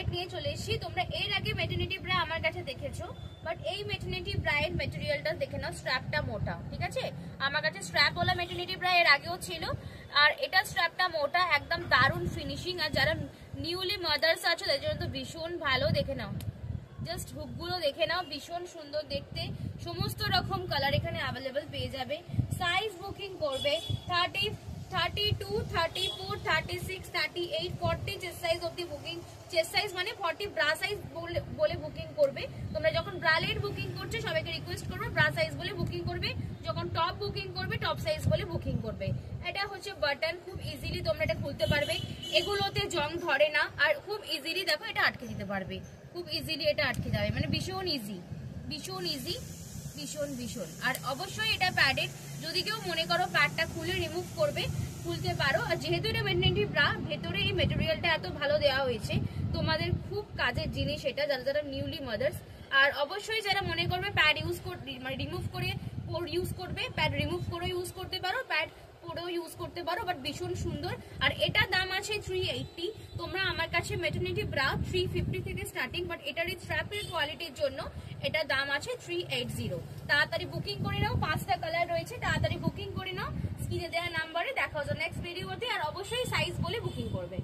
Update নিয়ে চলে এসেছি। তোমরা এর আগে ম্যাটারনিটি ব্রা আমার কাছে দেখেছো, বাট এই ম্যাটারনিটি ব্রা এর ম্যাটেরিয়ালটা দেখে নাও, স্ট্র্যাপটা মোটা, ঠিক আছে। আমার কাছে স্ট্র্যাপ ওলা ম্যাটারনিটি ব্রা এর আগেও ছিল, আর এটা স্ট্র্যাপটা মোটা, একদম দারুণ ফিনিশিং। আর যারা নিউলি মাদার্স আছো তাদের জন্য তো ভীষণ ভালো। দেখে নাও, জাস্ট হুকগুলো দেখে নাও, ভীষণ সুন্দর দেখতে। সমস্ত রকম কালার এখানে অ্যাভেলেবল পেয়ে যাবে। সাইজ বুকিং করবে 30, 32, 34, 36, 38, 40 চেস্ট সাইজ অবধি বুকিং। চেস্ট সাইজ মানে 40 ব্রা সাইজ বলে বুকিং করবে। তোমরা যখন ব্রালেট বুকিং করছো সবাইকে রিকোয়েস্ট করবে ব্রা সাইজ বলে বুকিং করবে, যখন টপ বুকিং করবে টপ সাইজ বলে বুকিং করবে। এটা হচ্ছে বাটন, খুব ইজিলি তোমরা এটা খুলতে পারবে, এগুলোতে জং ধরে না, আর খুব ইজিলি দেখো এটা আটকে দিতে পারবে, খুব ইজিলি এটা আটকে যাবে, মানে ভীষণ ইজি, ভীষণ ইজি, ভীষণ ভীষণ। আর অবশ্যই এটা প্যাডেড, যদি কেউ মনে করো প্যাডটা খুলে রিমুভ করবে খুলতে পারো। আর যেহেতু এটা ম্যাটারনিটি ব্রা, ভেতরে এই মেটেরিয়ালটা এত ভালো দেওয়া হয়েছে, তোমাদের খুব কাজের জিনিস এটা, যারা যারা নিউলি মাদার্স। আর অবশ্যই যারা মনে করবে প্যাড ইউজ মানে রিমুভ করে ইউজ করবে, প্যাড রিমুভ করে ইউজ করতে পারো, প্যাড পরেও ইউজ করতে পারো, বাট ভীষণ সুন্দর। আর এটা দাম আছে 380। তোমরা আমার কাছে ম্যাটারনিটি ব্রা 350 থেকে স্টার্টিং, বাট এটার এই স্ট্র্যাপের কোয়ালিটির জন্য এটা দাম আছে 380। তাড়াতাড়ি বুকিং করে নাও, 5টা কালার রয়েছে, তাড়াতাড়ি বুকিং করে নাও। স্ক্রিনে দেওয়া নাম্বারে দেখা হচ্ছে নেক্সট ভিডিওতে। আর অবশ্যই সাইজ বলে বুকিং করবে।